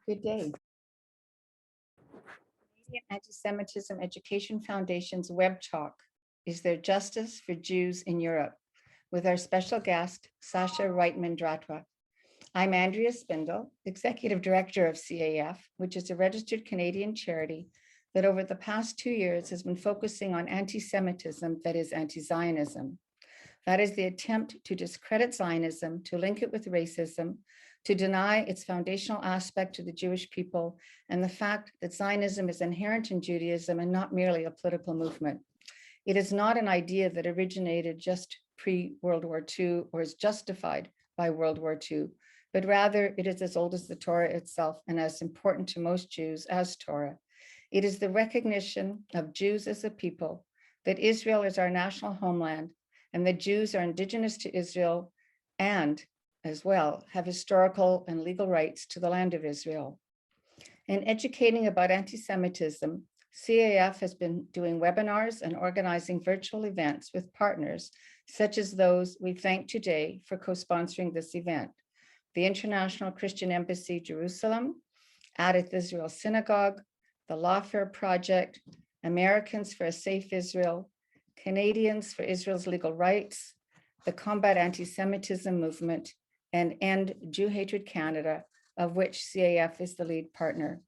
Good day. Canadian Anti-Semitism Education Foundation's web talk is There Justice for Jews in Europe? With our special guest, Sacha Roytman-Dratwa. I'm Andrea Spindle, Executive Director of CAEF, which is a registered Canadian charity that over the past 2 years has been focusing on anti-Semitism, that is anti-Zionism. That is the attempt to discredit Zionism, to link it with racism, to deny its foundational aspect to the Jewish people, and the fact that Zionism is inherent in Judaism and not merely a political movement. It is not an idea that originated just pre-World War II or is justified by World War II, but rather it is as old as the Torah itself and as important to most Jews as Torah. It is the recognition of Jews as a people, that Israel is our national homeland, and that Jews are indigenous to Israel and, as well, have historical and legal rights to the land of Israel. In educating about anti-Semitism, CAEF has been doing webinars and organizing virtual events with partners, such as those we thank today for co-sponsoring this event: the International Christian Embassy, Jerusalem, Adat Israel Synagogue, the Lawfare Project, Americans for a Safe Israel, Canadians for Israel's Legal Rights, the Combat Anti-Semitism Movement, and End Jew Hatred Canada, of which CAEF is the lead partner.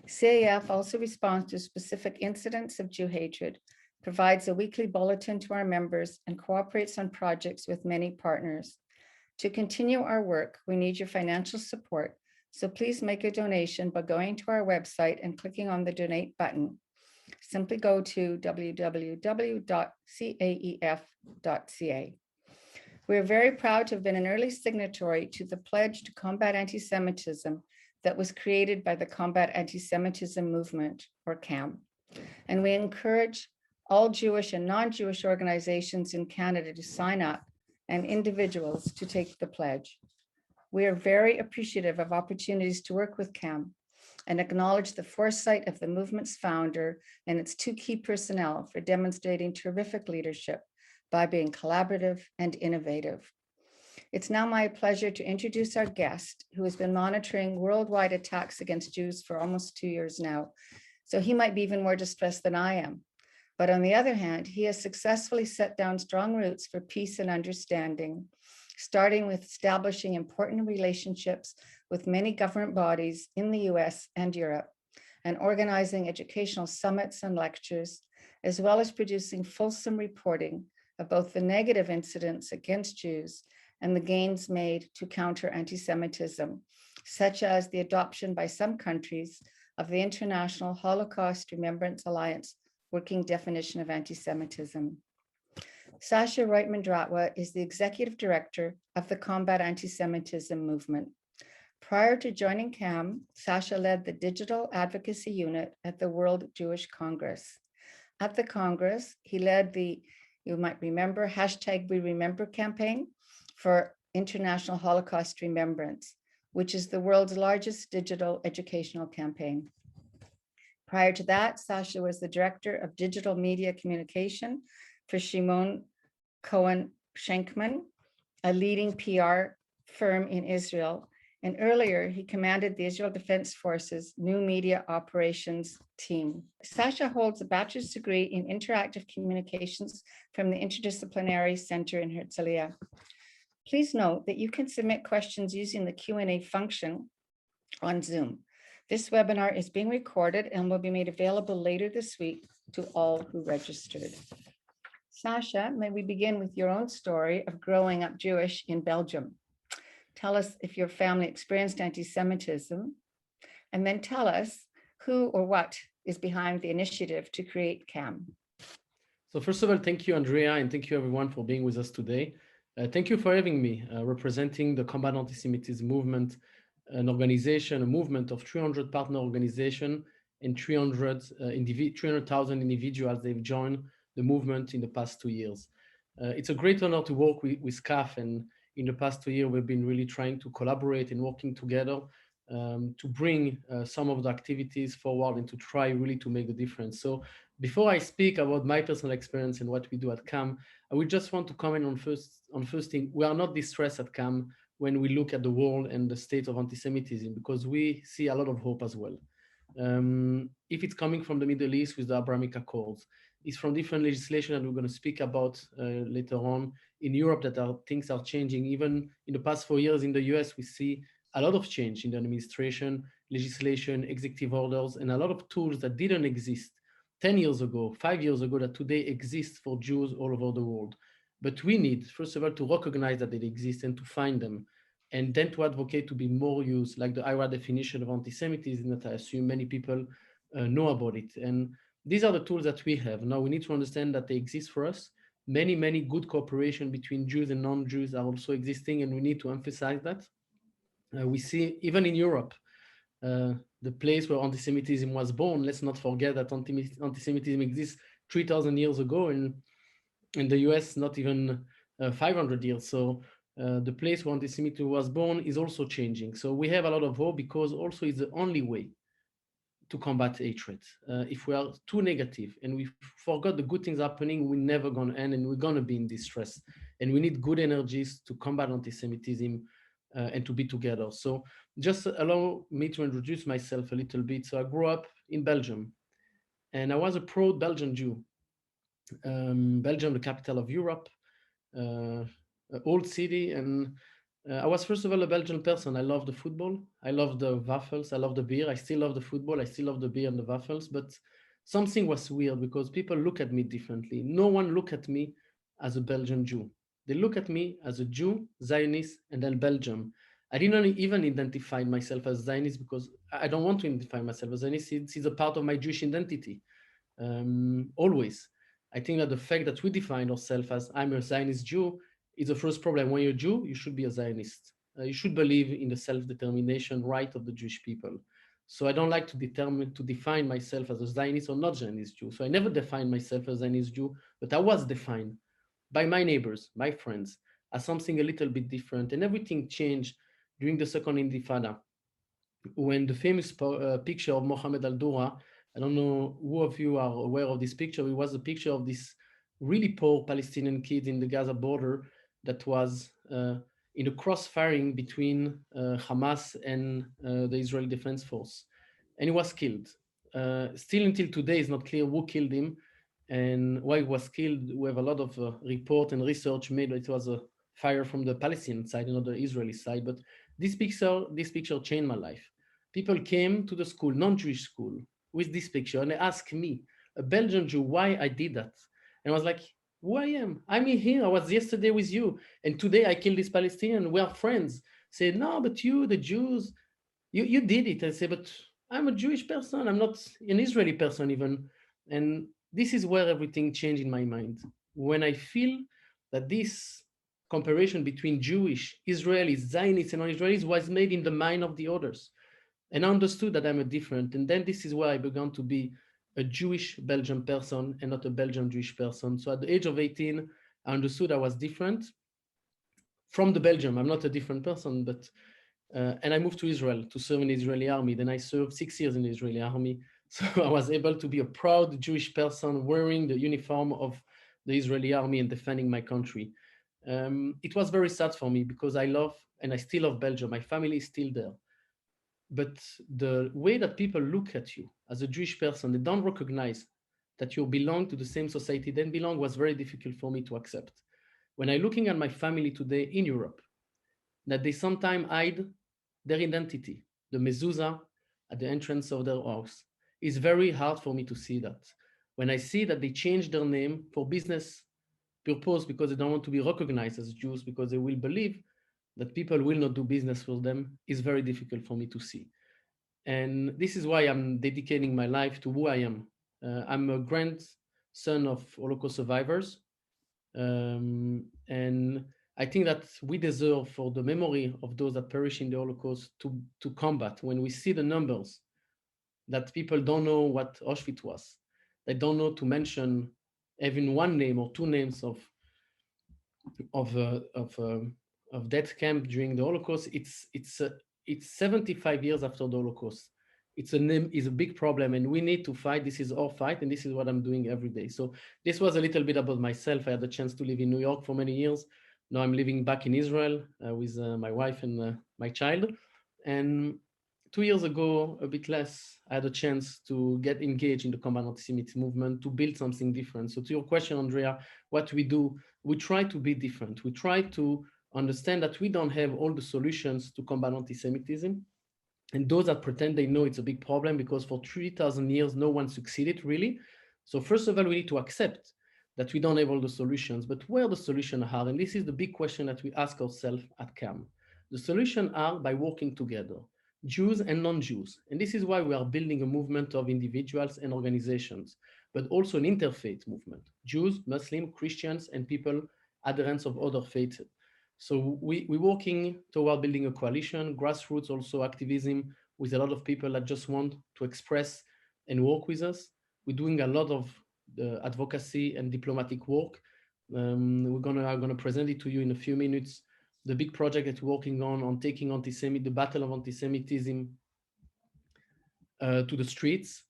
CAEF also responds to specific incidents of Jew hatred, provides a weekly bulletin to our members, and cooperates on projects with many partners. To continue our work, we need your financial support, so please make a donation by going to our website and clicking on the donate button. Simply go to www.caef.ca. We are very proud to have been an early signatory to the pledge to combat anti-Semitism that was created by the Combat Anti-Semitism Movement, or CAM. And we encourage all Jewish and non-Jewish organizations in Canada to sign up and individuals to take the pledge. We are very appreciative of opportunities to work with CAM and acknowledge the foresight of the movement's founder and its 2 key personnel for demonstrating terrific leadership by being collaborative and innovative. It's now my pleasure to introduce our guest, who has been monitoring worldwide attacks against Jews for almost 2 years now, so he might be even more distressed than I am. But on the other hand, he has successfully set down strong roots for peace and understanding, starting with establishing important relationships with many government bodies in the US and Europe, and organizing educational summits and lectures, as well as producing fulsome reporting of both the negative incidents against Jews and the gains made to counter anti-Semitism, such as the adoption by some countries of the International Holocaust Remembrance Alliance working definition of anti-Semitism. Sacha Roytman-Dratwa is the Executive Director of the Combat Anti-Semitism Movement. Prior to joining CAM, Sacha led the Digital Advocacy Unit at the World Jewish Congress. At the Congress, he led the, you might remember, #WeRemember campaign for International Holocaust Remembrance, which is the world's largest digital educational campaign. Prior to that, Sacha was the Director of Digital Media Communication for Shimon Cohen Schenkman, a leading PR firm in Israel. And earlier, he commanded the Israel Defense Forces New Media Operations Team. Sacha holds a bachelor's degree in interactive communications from the Interdisciplinary Center in Herzliya. Please note that you can submit questions using the Q&A function on Zoom. This webinar is being recorded and will be made available later this week to all who registered. Sacha, may we begin with your own story of growing up Jewish in Belgium? Tell us if your family experienced anti-Semitism, and then tell us who or what is behind the initiative to create CAM. So first of all, thank you, Andrea, and thank you everyone for being with us today. Thank you for having me, representing the Combat Anti-Semitism Movement, an organization, a movement of 300 partner organizations and 300,000 individuals. They've joined the movement in the past 2 years. It's a great honor to work with CAEF, and in the past 2 years, we've been really trying to collaborate and working together to bring some of the activities forward and to try really to make the difference. So before I speak about my personal experience and what we do at CAM, I would just want to comment on first thing. We are not distressed at CAM. when we look at the world and the state of anti-Semitism, because we see a lot of hope as well. If it's coming from the Middle East with the Abrahamic Accords, it's from different legislation that we're going to speak about later on in Europe, that things are changing. Even in the past 4 years in the US, we see a lot of change in the administration, legislation, executive orders, and a lot of tools that didn't exist 10 years ago, 5 years ago, that today exist for Jews all over the world. But we need, first of all, to recognize that they exist and to find them, and then to advocate to be more used, like the IRA definition of anti-Semitism that I assume many people know about it. And these are the tools that we have. Now we need to understand that they exist for us. Many, many good cooperation between Jews and non-Jews are also existing, and we need to emphasize that. We see even in Europe, the place where anti-Semitism was born. Let's not forget that anti-Semitism exists 3,000 years ago, and in the US, not even 500 years. So the place where anti-Semitism was born is also changing. So we have a lot of hope, because also it's the only way to combat hatred. If we are too negative and we forgot the good things happening, we're never going to end, and we're going to be in distress. And we need good energies to combat anti-Semitism and to be together. So just allow me to introduce myself a little bit. So I grew up in Belgium, and I was a proud Belgian Jew. Belgium, the capital of Europe, old city. And I was, first of all, a Belgian person. I love the football. I love the waffles. I love the beer. I still love the football. I still love the beer and the waffles. But something was weird, because people look at me differently. No one look at me as a Belgian Jew. They look at me as a Jew, Zionist, and then Belgium. I didn't even identify myself as Zionist, because I don't want to identify myself as Zionist. It's a part of my Jewish identity. Always. I think that the fact that we define ourselves as I'm a Zionist Jew is the first problem. When you're a Jew, you should be a Zionist. You should believe in the self-determination right of the Jewish people. So I don't like to define myself as a Zionist or not Zionist Jew. So I never defined myself as a Zionist Jew, but I was defined by my neighbors, my friends, as something a little bit different. And everything changed during the Second Intifada, when the famous picture of Mohammed al-Dura, I don't know who of you are aware of this picture. It was a picture of this really poor Palestinian kid in the Gaza border that was in a crossfiring between Hamas and the Israeli Defense Force. And he was killed. Still until today, it's not clear who killed him and why he was killed. We have a lot of report and research made that it was a fire from the Palestinian side, not the Israeli side. But this picture changed my life. People came to the school, non-Jewish school, with this picture, and they asked me, a Belgian Jew, why I did that. And I was like, who I am? I'm here. I was yesterday with you, and today I killed this Palestinian. We are friends. Say, no, but you, the Jews, you did it. I say, but I'm a Jewish person. I'm not an Israeli person even. And this is where everything changed in my mind. When I feel that this comparison between Jewish, Israelis, Zionists, and non-Israelis was made in the mind of the others. And I understood that I'm a different. And then this is where I began to be a Jewish Belgian person and not a Belgian Jewish person. So at the age of 18, I understood I was different from the Belgium. I'm not a different person, but and I moved to Israel to serve in the Israeli army. Then I served 6 years in the Israeli army. So I was able to be a proud Jewish person wearing the uniform of the Israeli army and defending my country. It was very sad for me, because I love and I still love Belgium. My family is still there. But the way that people look at you as a Jewish person, they don't recognize that you belong to the same society they belong, was very difficult for me to accept. When I'm looking at my family today in Europe, that they sometimes hide their identity, the mezuzah at the entrance of their house, it's very hard for me to see that. When I see that they change their name for business purpose, because they don't want to be recognized as Jews, because they will believe that people will not do business with them, is very difficult for me to see. And this is why I'm dedicating my life to who I am. I'm a grandson of Holocaust survivors. And I think that we deserve, for the memory of those that perished in the Holocaust, to combat. When we see the numbers, that people don't know what Auschwitz was, they don't know to mention even one name or two names of death camp during the Holocaust. It's 75 years after the Holocaust. It's a big problem, and we need to fight. This is our fight, and this is what I'm doing every day. So this was a little bit about myself. I had the chance to live in New York for many years. Now I'm living back in Israel with my wife and my child. And 2 years ago, a bit less, I had a chance to get engaged in the combat anti-Semitism movement to build something different. So to your question, Andrea, what we do, we try to be different. We try to understand that we don't have all the solutions to combat anti-Semitism. And those that pretend they know it's a big problem because for 3,000 years, no one succeeded really. So first of all, we need to accept that we don't have all the solutions, but where the solutions are, and this is the big question that we ask ourselves at CAM. The solutions are by working together, Jews and non-Jews. And this is why we are building a movement of individuals and organizations, but also an interfaith movement, Jews, Muslims, Christians, and people adherents of other faiths. So we're working toward building a coalition, grassroots also activism with a lot of people that just want to express and work with us. We're doing a lot of advocacy and diplomatic work. I'm gonna present it to you in a few minutes. The big project that we're working on taking the battle of anti-Semitism to the streets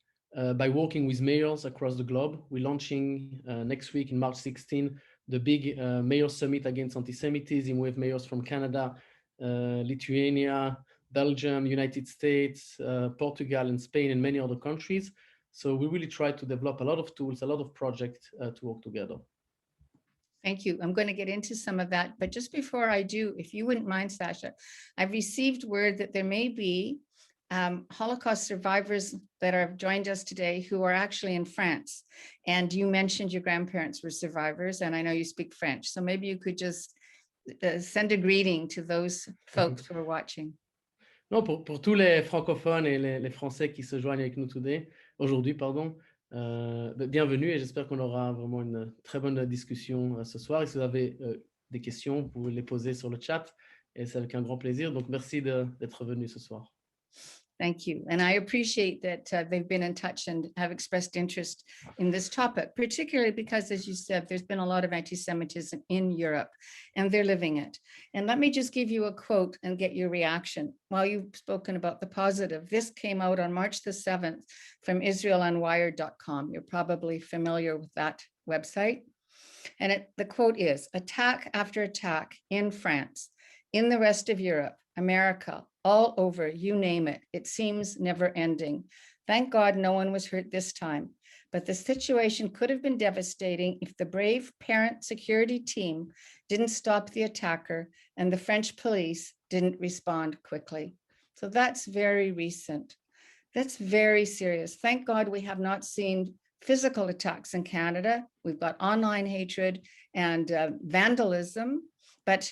by working with mayors across the globe. We're launching next week in March 16 the big mayor summit against anti-Semitism with mayors from Canada, Lithuania, Belgium, United States, Portugal, and Spain, and many other countries. So we really try to develop a lot of tools, a lot of projects to work together. Thank you. I'm going to get into some of that. But just before I do, if you wouldn't mind, Sacha, I've received word that there may be Holocaust survivors that have joined us today who are actually in France. And you mentioned your grandparents were survivors, and I know you speak French. So maybe you could just send a greeting to those folks who are watching. Non, pour tous les francophones et les Français qui se joignent avec nous aujourd'hui, pardon, bienvenue et j'espère qu'on aura vraiment une très bonne discussion ce soir. Et si vous avez des questions, vous pouvez les poser sur le chat et c'est avec un grand plaisir. Donc, merci d'être venu ce soir. Thank you. And I appreciate that they've been in touch and have expressed interest in this topic, particularly because, as you said, there's been a lot of anti-Semitism in Europe and they're living it. And let me just give you a quote and get your reaction. While you've spoken about the positive, this came out on March the 7th from IsraelUnwired.com. You're probably familiar with that website. And the quote is, attack after attack in France, in the rest of Europe, America, all over, you name it. It seems never ending. Thank God no one was hurt this time, but the situation could have been devastating if the brave parent security team didn't stop the attacker and the French police didn't respond quickly. So that's very recent. That's very serious. Thank God we have not seen physical attacks in Canada. We've got online hatred and vandalism, but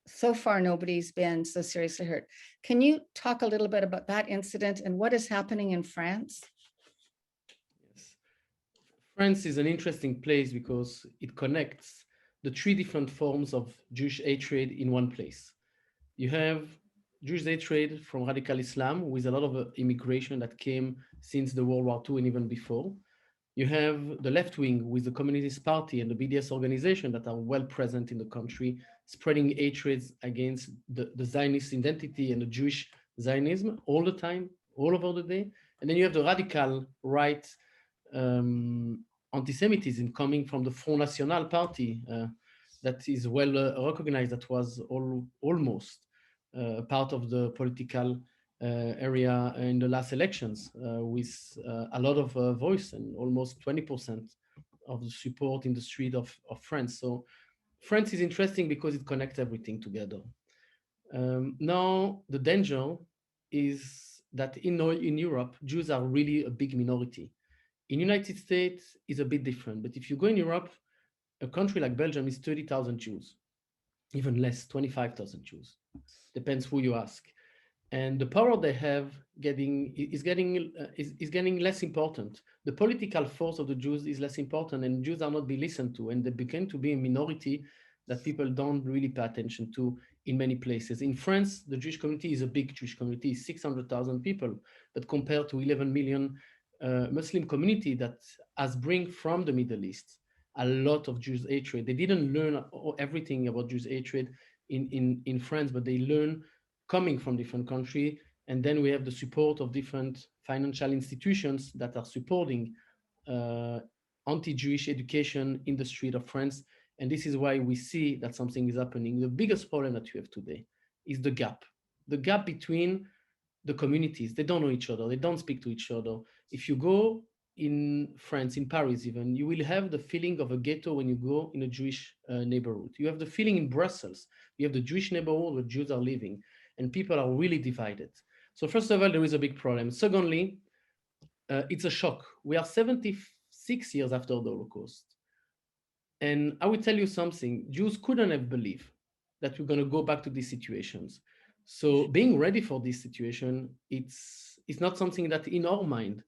so far, nobody's been so seriously hurt. Can you talk a little bit about that incident and what is happening in France? Yes. France is an interesting place because it connects the three different forms of Jewish hatred in one place. You have Jewish hatred from radical Islam with a lot of immigration that came since the World War II and even before. You have the left wing with the Communist Party and the BDS organization that are well present in the country, spreading hatred against the Zionist identity and the Jewish Zionism all the time, all over the day. And then you have the radical right anti-Semitism coming from the Front National party that is well recognized, that was almost part of the political area in the last elections with a lot of voice and almost 20% of the support in the street of France. So France is interesting because it connects everything together. Now, the danger is that in Europe, Jews are really a big minority. In United States, is a bit different. But if you go in Europe, a country like Belgium is 30,000 Jews, even less, 25,000 Jews. Depends who you ask. And the power they have is getting less important. The political force of the Jews is less important, and Jews are not being listened to, and they begin to be a minority that people don't really pay attention to in many places. In France, the Jewish community is a big Jewish community, 600,000 people, but compared to 11 million Muslim community that has bring from the Middle East a lot of Jews hatred. They didn't learn everything about Jews hatred in France, but they learn coming from different countries. And then we have the support of different financial institutions that are supporting anti-Jewish education in the street of France. And this is why we see that something is happening. The biggest problem that you have today is the gap between the communities. They don't know each other. They don't speak to each other. If you go in France, in Paris even, you will have the feeling of a ghetto when you go in a Jewish neighborhood. You have the feeling in Brussels. You have the Jewish neighborhood where Jews are living, and people are really divided. So first of all, there is a big problem. Secondly, it's a shock. We are 76 years after the Holocaust. And I will tell you something, Jews couldn't have believed that we're going to go back to these situations. So being ready for this situation, it's not something that in our mind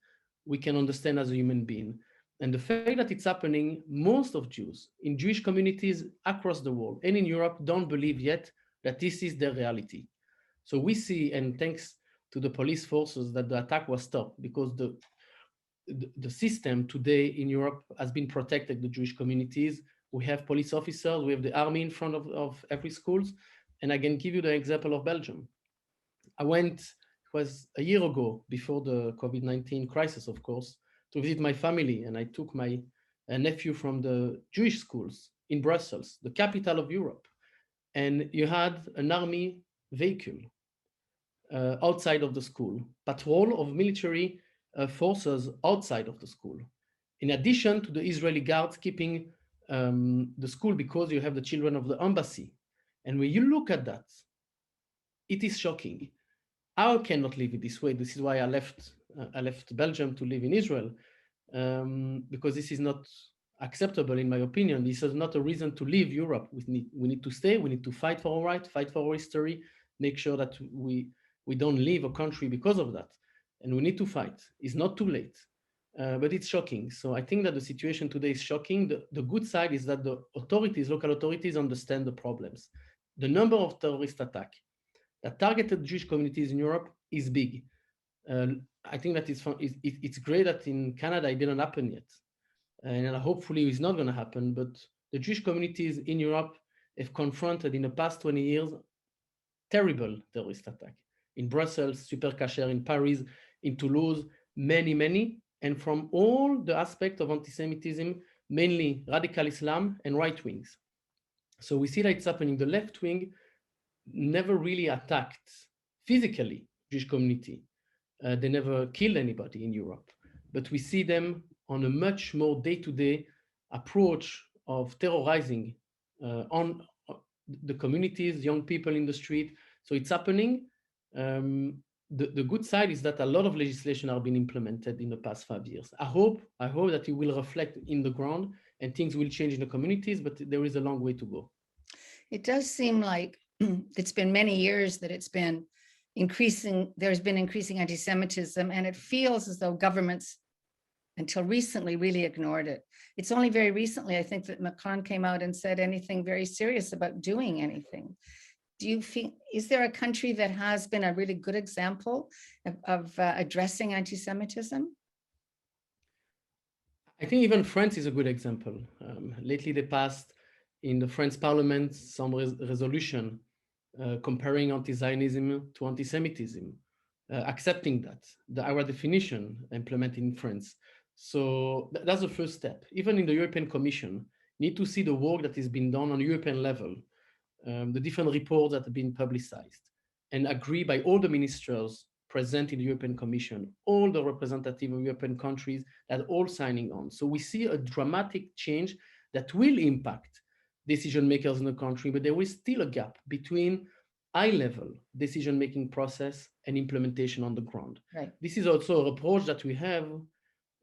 we can understand as a human being. And the fact that it's happening, most of Jews in Jewish communities across the world and in Europe don't believe yet that this is their reality. So we see, and thanks to the police forces, that the attack was stopped because the system today in Europe has been protected the Jewish communities. We have police officers, we have the army in front of every schools. And I can give you the example of Belgium. I went, it was a year ago before the COVID-19 crisis, of course, to visit my family. And I took my nephew from the Jewish schools in Brussels, the capital of Europe. And you had an army vehicle outside of the school, patrol of military forces outside of the school, in addition to the Israeli guards keeping the school because you have the children of the embassy. And when you look at that, it is shocking. I cannot live it this way. This is why I left Belgium to live in Israel, because this is not acceptable in my opinion. This is not a reason to leave Europe. We need to stay. We need to fight for our right, fight for our history, make sure that we don't leave a country because of that. And we need to fight. It's not too late, but it's shocking. So I think that the situation today is shocking. The good side is that the authorities, local authorities, understand the problems. The number of terrorist attacks that targeted Jewish communities in Europe is big. I think that it's great that in Canada it didn't happen yet. And hopefully it's not going to happen, but the Jewish communities in Europe have confronted in the past 20 years terrible terrorist attack. In Brussels, Super Kasher, in Paris, in Toulouse, many, and from all the aspects of anti-Semitism, mainly radical Islam and right wings. So we see that it's happening. The left wing never really attacked physically Jewish community. They never killed anybody in Europe, but we see them on a much more day-to-day approach of terrorizing on the communities, young people in the street. So it's happening. The good side is that a lot of legislation are being implemented in the past 5 years. I hope that it will reflect in the ground and things will change in the communities, but there is a long way to go. It does seem like it's been many years that it's been increasing, there's been increasing anti-Semitism, and it feels as though governments until recently really ignored it. It's only very recently, I think, that Macron came out and said anything very serious about doing anything. Do you think, is there a country that has been a really good example of addressing anti-Semitism? I think even France is a good example. Lately, they passed in the French parliament some resolution comparing anti-Zionism to anti-Semitism, accepting that, the our definition implemented in France. So that's the first step. Even in the European Commission, need to see the work that is being done on European level, the different reports that have been publicized, and agree by all the ministers present in the European Commission, all the representative of European countries that are all signing on. So we see a dramatic change that will impact decision makers in the country, but there is still a gap between high-level decision-making process and implementation on the ground. Right. This is also an approach that we have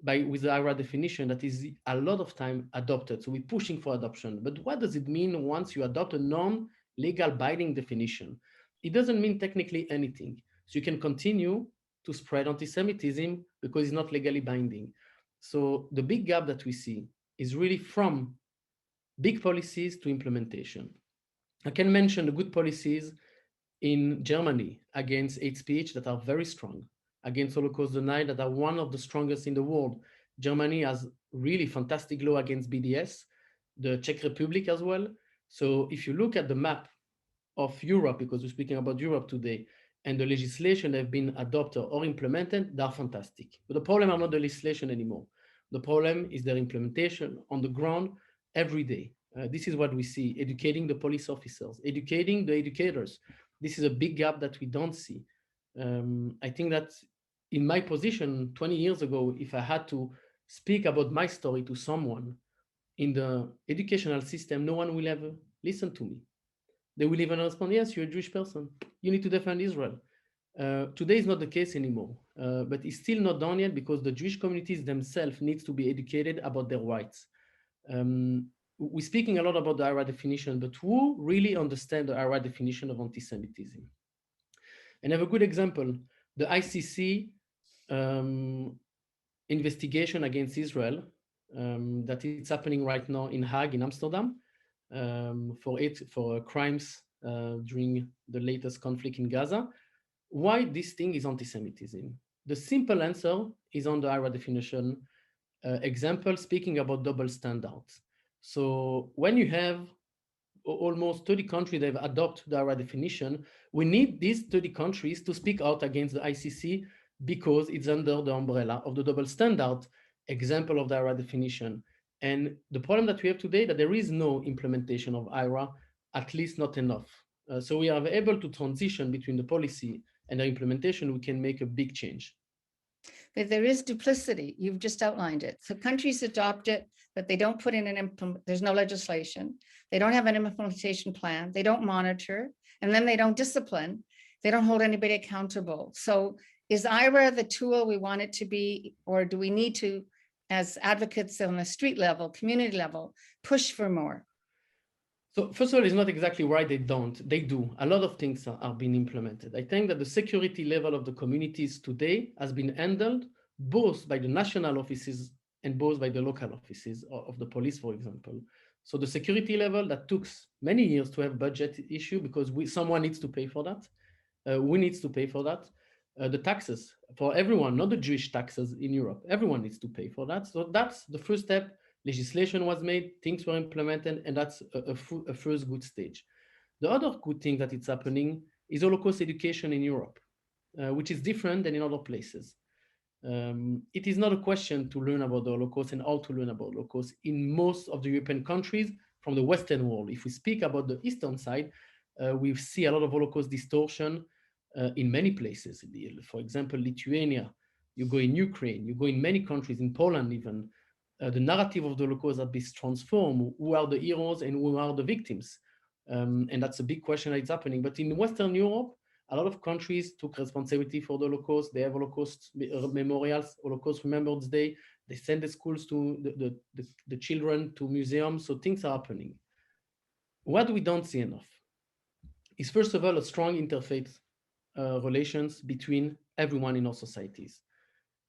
with the IRA definition that is a lot of time adopted. So we're pushing for adoption. But what does it mean once you adopt a non-legal binding definition? It doesn't mean technically anything. So you can continue to spread anti-Semitism because it's not legally binding. So the big gap that we see is really from big policies to implementation. I can mention the good policies in Germany against hate speech that are very strong, against Holocaust denial that are one of the strongest in the world. Germany has really fantastic law against BDS, the Czech Republic as well. So if you look at the map of Europe, because we're speaking about Europe today, and the legislation that have been adopted or implemented, they are fantastic. But the problem are not the legislation anymore. The problem is their implementation on the ground every day. This is what we see: educating the police officers, educating the educators. This is a big gap that we don't see. I think that in my position 20 years ago, if I had to speak about my story to someone in the educational system, no one will ever listen to me. They will even respond, yes, you're a Jewish person. You need to defend Israel. Today is not the case anymore, but it's still not done yet because the Jewish communities themselves needs to be educated about their rights. We're speaking a lot about the IRA definition, but who really understand the IRA definition of anti-Semitism? And I have a good example. The ICC investigation against Israel that is happening right now in Hague, in Amsterdam, for crimes during the latest conflict in Gaza. Why this thing is anti-Semitism? The simple answer is on the IRA definition example, speaking about double standards. So when you have almost 30 countries that have adopted the IRA definition, we need these 30 countries to speak out against the ICC because it's under the umbrella of the double standard example of the IRA definition. And the problem that we have today that there is no implementation of IRA, at least not enough. So we are able to transition between the policy and the implementation, we can make a big change. But there is duplicity. You've just outlined it. So countries adopt it, but they don't put in there's no legislation. They don't have an implementation plan. They don't monitor, and then they don't discipline. They don't hold anybody accountable. So is IRA the tool we want it to be, or do we need to, as advocates on the street level, community level, push for more? So first of all, it's not exactly why they don't. They do. A lot of things are being implemented. I think that the security level of the communities today has been handled both by the national offices and both by the local offices of the police, for example. So the security level that took many years to have budget issue because someone needs to pay for that. We need to pay for that. The taxes for everyone, not the Jewish taxes in Europe. Everyone needs to pay for that. So that's the first step. Legislation was made, things were implemented, and that's a first good stage. The other good thing that is happening is Holocaust education in Europe, which is different than in other places. It is not a question to learn about the Holocaust and how to learn about the Holocaust in most of the European countries from the Western world. If we speak about the Eastern side, we see a lot of Holocaust distortion in many places. For example, Lithuania, you go in Ukraine, you go in many countries, in Poland even, the narrative of the Holocaust has been transformed. Who are the heroes and who are the victims? And that's a big question that's happening. But in Western Europe, a lot of countries took responsibility for the Holocaust. They have Holocaust memorials, Holocaust Remembrance Day. They send the schools to the children to museums. So things are happening. What we don't see enough is, first of all, a strong interfaith relations between everyone in our societies.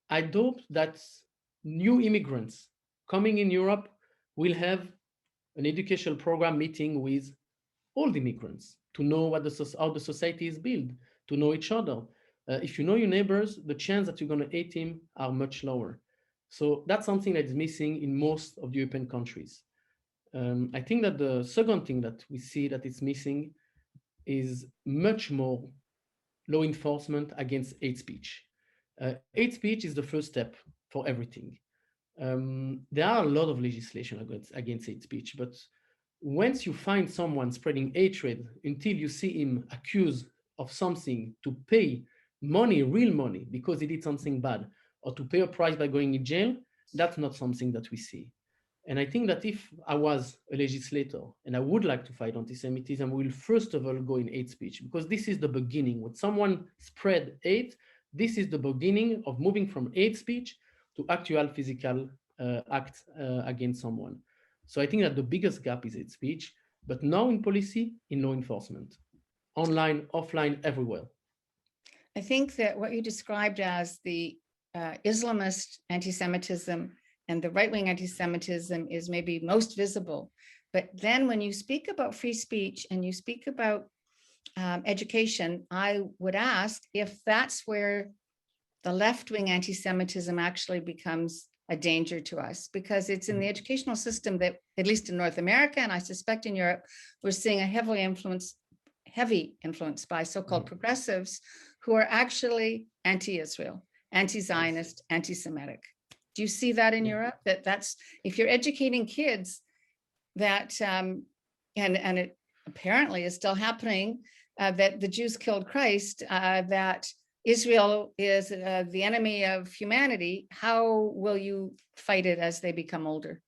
I hope that new immigrants coming in Europe will have an educational program meeting with all the immigrants to know how the society is built, to know each other. If you know your neighbors, the chance that you're going to hate him are much lower. So that's something that is missing in most of the European countries. I think that the second thing that we see that is missing is much more law enforcement against hate speech. Hate speech is the first step for everything. There are a lot of legislation against hate speech, but once you find someone spreading hatred until you see him accused of something to pay money, real money, because he did something bad, or to pay a price by going in jail, that's not something that we see. And I think that if I was a legislator and I would like to fight anti-Semitism, we will first of all go in hate speech, because this is the beginning. When someone spread hate, this is the beginning of moving from hate speech to actual physical act against someone. So I think that the biggest gap is hate speech, but now in policy, in law enforcement, online, offline, everywhere. I think that what you described as the Islamist anti-Semitism and the right-wing anti-Semitism is maybe most visible. But then when you speak about free speech and you speak about education, I would ask if that's where the left-wing anti-Semitism actually becomes a danger to us, because it's in the educational system that, at least in North America, and I suspect in Europe, we're seeing a heavy influence by so-called progressives who are actually anti-Israel, anti-Zionist, anti-Semitic. Do you see that in Europe? That's if you're educating kids that, and it apparently is still happening, that the Jews killed Christ, that Israel is the enemy of humanity, how will you fight it as they become older?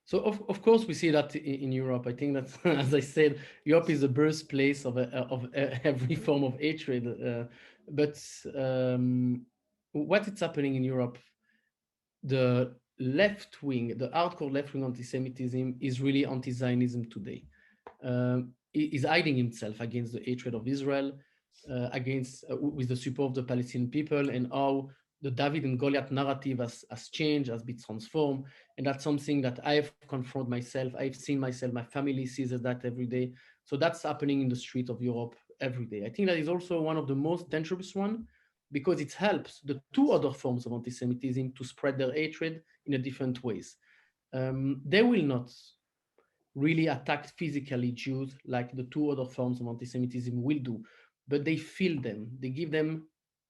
So of course we see that in Europe. I think that, as I said, Europe is the birthplace of every form of hatred. But what is happening in Europe, the left wing, the hardcore left wing anti-Semitism is really anti-Zionism today. Is hiding himself against the hatred of Israel, against with the support of the Palestinian people, and how the David and Goliath narrative has changed, has been transformed. And that's something that I've confronted myself. I've seen myself, my family sees that every day. So that's happening in the street of Europe every day. I think that is also one of the most dangerous one, because it helps the two other forms of anti-Semitism to spread their hatred in a different ways. They will not really attack physically Jews like the two other forms of anti-Semitism will do, but they feel them, they give them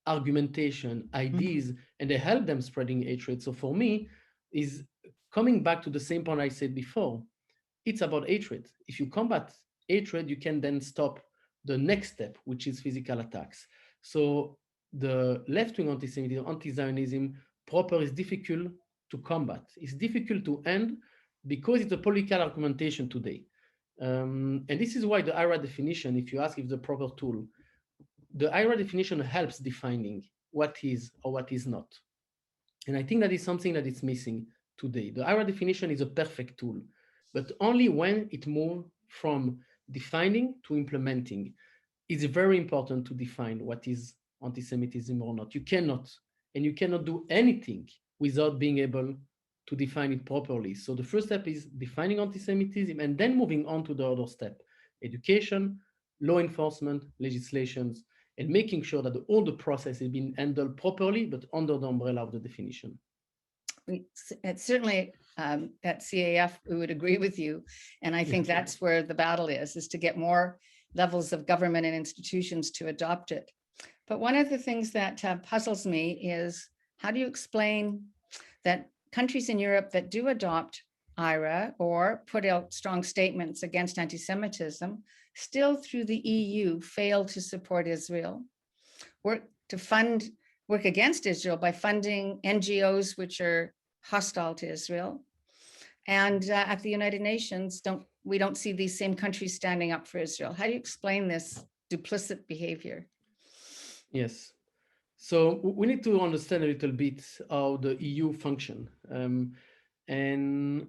argumentation, ideas, and they help them spreading hatred. So for me, is coming back to the same point I said before, it's about hatred. If you combat hatred, you can then stop the next step, which is physical attacks. So the left-wing anti-Semitism, anti-Zionism proper is difficult to combat. It's difficult to end because it's a political argumentation today. And this is why the IRA definition, if you ask if the proper tool, the IRA definition helps defining what is or what is not. And I think that is something that is missing today. The IRA definition is a perfect tool, but only when it moves from defining to implementing. It's very important to define what is anti-Semitism or not. You cannot do anything without being able to define it properly. So the first step is defining anti-Semitism, and then moving on to the other step: education, law enforcement, legislations, and making sure that all the process is being handled properly, but under the umbrella of the definition. It's certainly at CAEF, we would agree with you. And I think that's where the battle is to get more levels of government and institutions to adopt it. But one of the things that puzzles me is, how do you explain that countries in Europe that do adopt IRA or put out strong statements against anti-Semitism still through the EU fail to support Israel, work against Israel by funding NGOs which are hostile to Israel, and at the United Nations we don't see these same countries standing up for Israel? How do you explain this duplicit behavior? Yes. So we need to understand a little bit how the EU function. And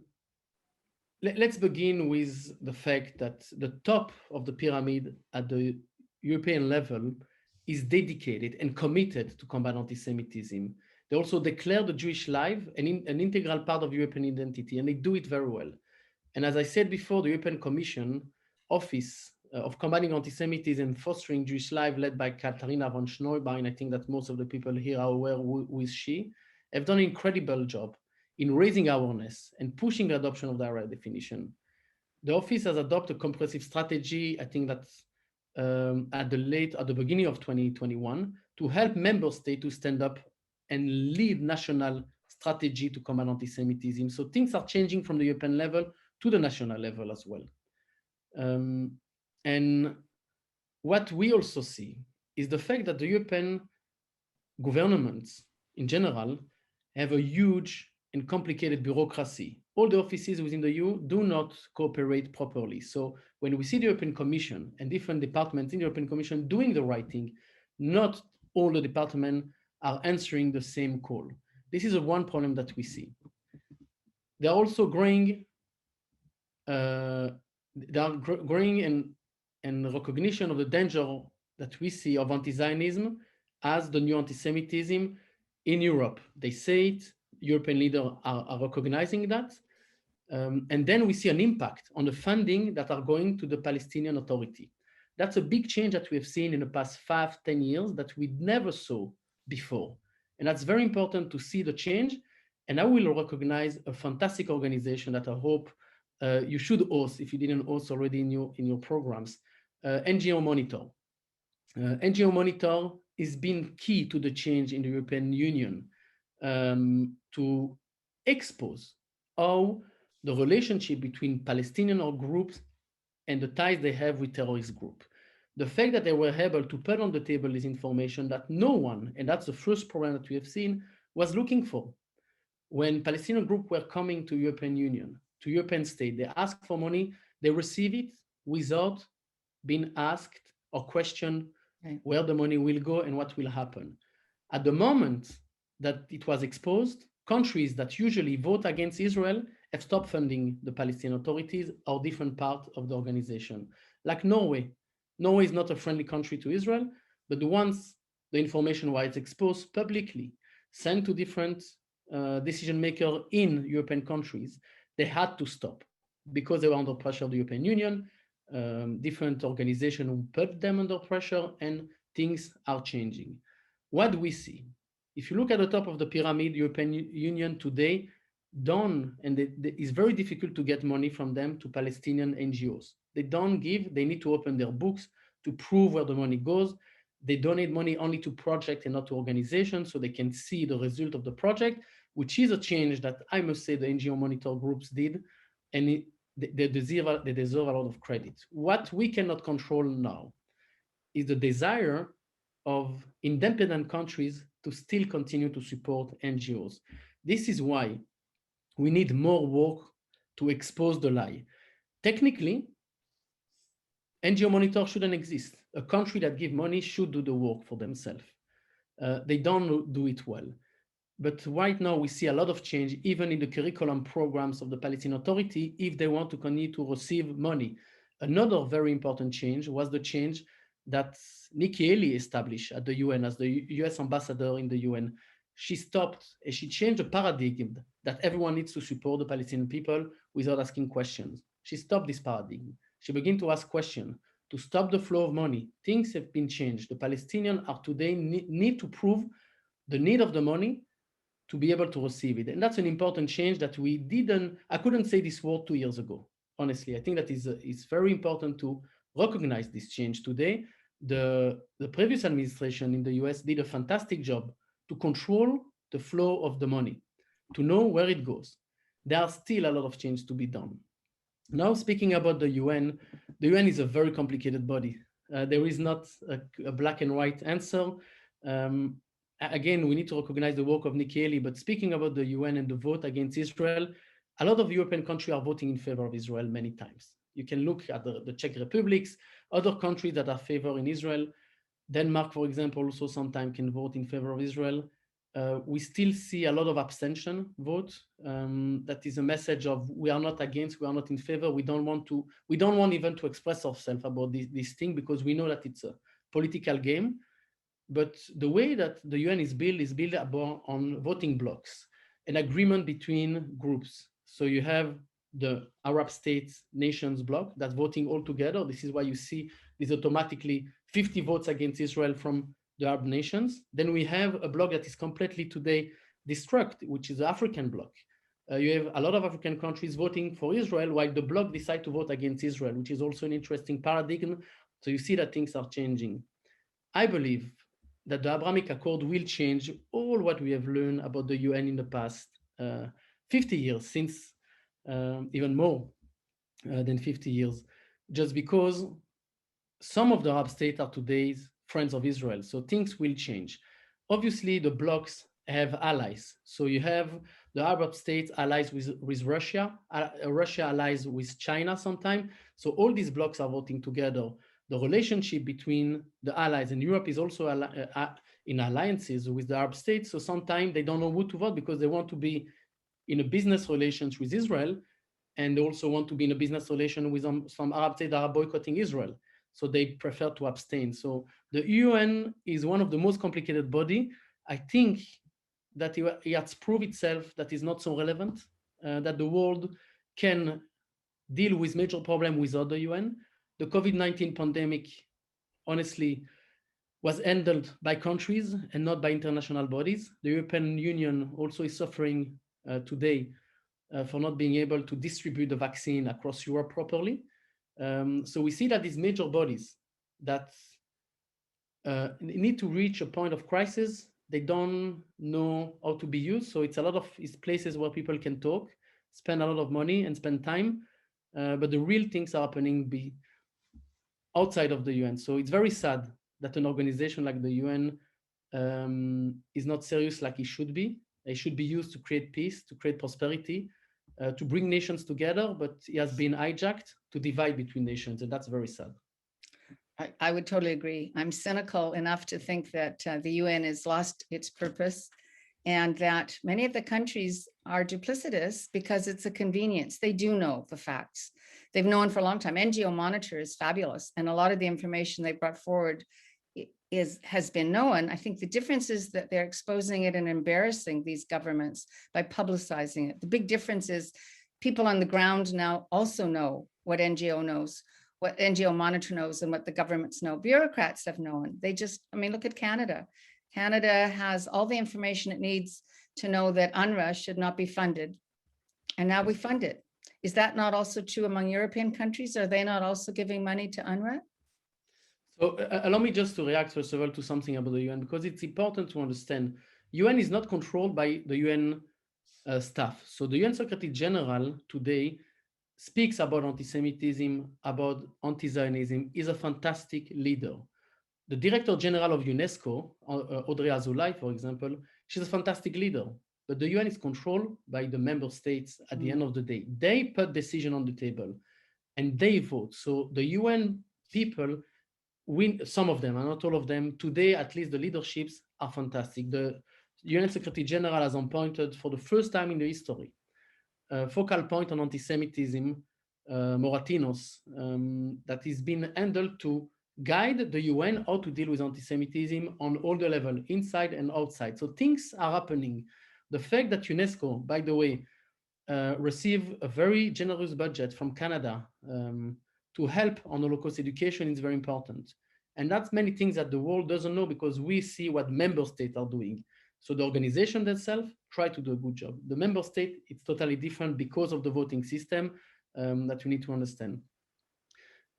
let's begin with the fact that the top of the pyramid at the European level is dedicated and committed to combat anti-Semitism. They also declare the Jewish life an integral part of European identity, and they do it very well. And as I said before, the European Commission Office of Combating Anti-Semitism and Fostering Jewish Life, led by Katharina von Schneubein, I think that most of the people here are aware who is she, have done an incredible job in raising awareness and pushing the adoption of the IRA definition. The office has adopted a comprehensive strategy, I think that's at the beginning of 2021, to help member states to stand up and lead national strategy to combat anti-Semitism. So things are changing from the European level to the national level as well. And what we also see is the fact that the European governments in general have a huge and complicated bureaucracy. All the offices within the EU do not cooperate properly. So when we see the European Commission and different departments in the European Commission doing the right thing, not all the departments are answering the same call. This is one problem that we see. They are also growing. And recognition of the danger that we see of anti-Zionism as the new anti-Semitism in Europe. They say it, European leaders are recognizing that. And then we see an impact on the funding that are going to the Palestinian Authority. That's a big change that we have seen in the past 5-10 years that we never saw before. And that's very important to see the change. And I will recognize a fantastic organization that I hope you should host, if you didn't host already in your programs, NGO Monitor. NGO Monitor has been key to the change in the European Union to expose how the relationship between Palestinian groups and the ties they have with terrorist group. The fact that they were able to put on the table this information that no one, and that's the first problem that we have seen, was looking for. When Palestinian groups were coming to European Union, to European state, they asked for money, they receive it without being asked or questioned where the money will go and what will happen. At the moment that it was exposed, countries that usually vote against Israel have stopped funding the Palestinian authorities or different parts of the organization. Like Norway. Norway is not a friendly country to Israel, but once the information was exposed publicly, sent to different decision makers in European countries, they had to stop because they were under pressure of the European Union, different organizations who put them under pressure, and things are changing. What do we see? If you look at the top of the pyramid, European Union today don't, and it's very difficult to get money from them to Palestinian NGOs. They don't give, they need to open their books to prove where the money goes. They donate money only to projects and not to organizations, so they can see the result of the project, which is a change that I must say the NGO monitor groups did, and they deserve a lot of credit. What we cannot control now is the desire of independent countries to still continue to support NGOs. This is why we need more work to expose the lie. Technically, NGO monitor shouldn't exist. A country that gives money should do the work for themselves. They don't do it well. But right now, we see a lot of change, even in the curriculum programs of the Palestinian Authority, if they want to continue to receive money. Another very important change was the change that Nikki Haley established at the UN as the US ambassador in the UN. She stopped and she changed the paradigm that everyone needs to support the Palestinian people without asking questions. She stopped this paradigm. She began to ask questions to stop the flow of money. Things have been changed. The Palestinians are today need to prove the need of the money to be able to receive it. And that's an important change that I couldn't say this word 2 years ago. Honestly, I think that is very important to recognize this change today. The previous administration in the US did a fantastic job to control the flow of the money, to know where it goes. There are still a lot of change to be done. Now, speaking about the UN is a very complicated body. There is not a black and white answer. Again, we need to recognize the work of Nikki Haley, but speaking about the UN and the vote against Israel, a lot of European countries are voting in favor of Israel many times. You can look at the Czech Republics, other countries that are favoring Israel. Denmark, for example, also sometimes can vote in favor of Israel. We still see a lot of abstention vote. That is a message of we are not against, we are not in favor. We don't want even to express ourselves about this thing because we know that it's a political game. But the way that the UN is built on voting blocks, an agreement between groups. So you have the Arab states nations bloc that's voting all together. This is why you see this automatically 50 votes against Israel from the Arab nations. Then we have a bloc that is completely today destruct, which is the African bloc. You have a lot of African countries voting for Israel, while the bloc decide to vote against Israel, which is also an interesting paradigm. So you see that things are changing. I believe that the Abrahamic Accord will change all what we have learned about the UN in the past 50 years, since even more than 50 years, just because some of the Arab states are today's friends of Israel. So things will change. Obviously, the blocs have allies. So you have the Arab states allies with Russia, Russia allies with China sometimes. So all these blocs are voting together. The relationship between the allies and Europe is also in alliances with the Arab states. So sometimes they don't know who to vote because they want to be in a business relations with Israel, and they also want to be in a business relation with some Arab states that are boycotting Israel. So they prefer to abstain. So the UN is one of the most complicated body. I think that it has proved itself that is not so relevant, that the world can deal with major problems without the UN. The COVID-19 pandemic, honestly, was handled by countries and not by international bodies. The European Union also is suffering today for not being able to distribute the vaccine across Europe properly. So we see that these major bodies that need to reach a point of crisis, they don't know how to be used. So it's a lot of places where people can talk, spend a lot of money and spend time, but the real things are happening outside of the UN. So it's very sad that an organization like the UN is not serious like it should be. It should be used to create peace, to create prosperity, to bring nations together, but it has been hijacked to divide between nations, and that's very sad. I would totally agree. I'm cynical enough to think that the UN has lost its purpose and that many of the countries are duplicitous because it's a convenience. They do know the facts. They've known for a long time. NGO Monitor is fabulous, and a lot of the information they brought forward has been known. I think the difference is that they're exposing it and embarrassing these governments by publicizing it. The big difference is people on the ground now also know what NGO knows, what NGO Monitor knows, and what the governments know. Bureaucrats have known. They just, I mean, look at Canada. Canada has all the information it needs to know that UNRWA should not be funded. And now we fund it. Is that not also true among European countries? Are they not also giving money to UNRWA? So allow me just to react first of all to something about the UN, because it's important to understand UN is not controlled by the UN staff. So the UN Secretary General today speaks about anti-Semitism, about anti-Zionism, is a fantastic leader. The Director General of UNESCO, Audrey Azoulay, for example, she's a fantastic leader. But the UN is controlled by the member states at the end of the day. They put decision on the table and they vote. So the UN people win, some of them, and not all of them. Today, at least the leaderships are fantastic. The UN Secretary General has appointed for the first time in the history a focal point on anti-Semitism, Moratinos, that is being handled to guide the UN how to deal with anti-Semitism on all the levels, inside and outside. So things are happening. The fact that UNESCO, by the way, receive a very generous budget from Canada to help on Holocaust education is very important. And that's many things that the world doesn't know because we see what member states are doing. So the organization themselves try to do a good job. The member state, it's totally different because of the voting system that you need to understand.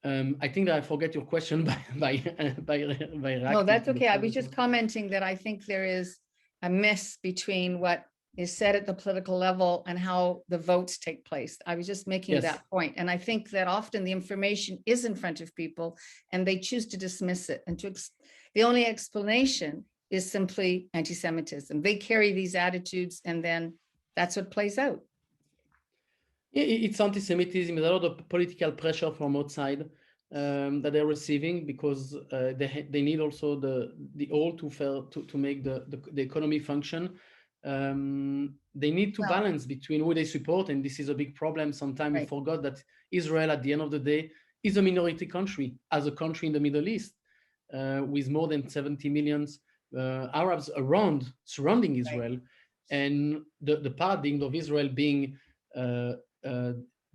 I think that I forget your question by No, that's okay. I was just commenting that I think there is a miss between what is said at the political level and how the votes take place. I was just making that point. And I think that often the information is in front of people and they choose to dismiss it. And the only explanation is simply anti-Semitism. They carry these attitudes and then that's what plays out. It's anti-Semitism, a lot of political pressure from outside that they're receiving because they need also the oil to make the economy function. They need to balance between who they support, and this is a big problem. Sometimes we forgot that Israel, at the end of the day, is a minority country, as a country in the Middle East, with more than 70 million Arabs surrounding Israel, and the paradigm of Israel being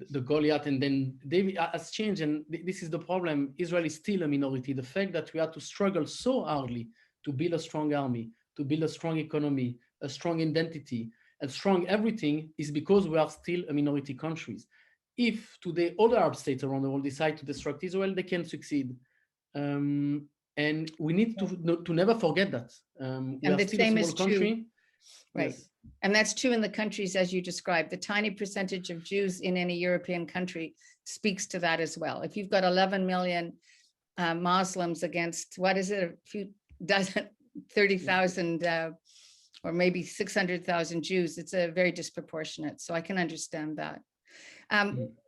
the Goliath, and then David has changed, and this is the problem. Israel is still a minority. The fact that we have to struggle so hardly to build a strong army, to build a strong economy, a strong identity, and strong everything is because we are still a minority countries. If today other Arab states around the world decide to destruct Israel, they can succeed. And we need to never forget that. We are still a small country. Right. Yes. And that's true in the countries, as you described. The tiny percentage of Jews in any European country speaks to that as well. If you've got 11 million Muslims against, what is it, a few dozen, 30,000 or maybe 600,000 Jews, it's a very disproportionate. So I can understand that.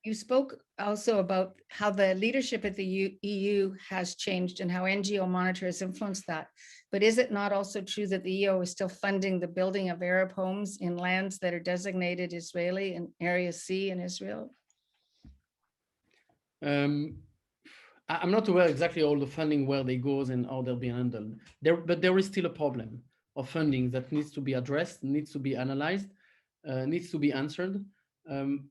You spoke also about how the leadership at the EU has changed and how NGO Monitor has influenced that. But is it not also true that the EU is still funding the building of Arab homes in lands that are designated Israeli in Area C in Israel? I'm not aware exactly all the funding, where they goes and how they're being handled. But there is still a problem of funding that needs to be addressed, needs to be analyzed, needs to be answered.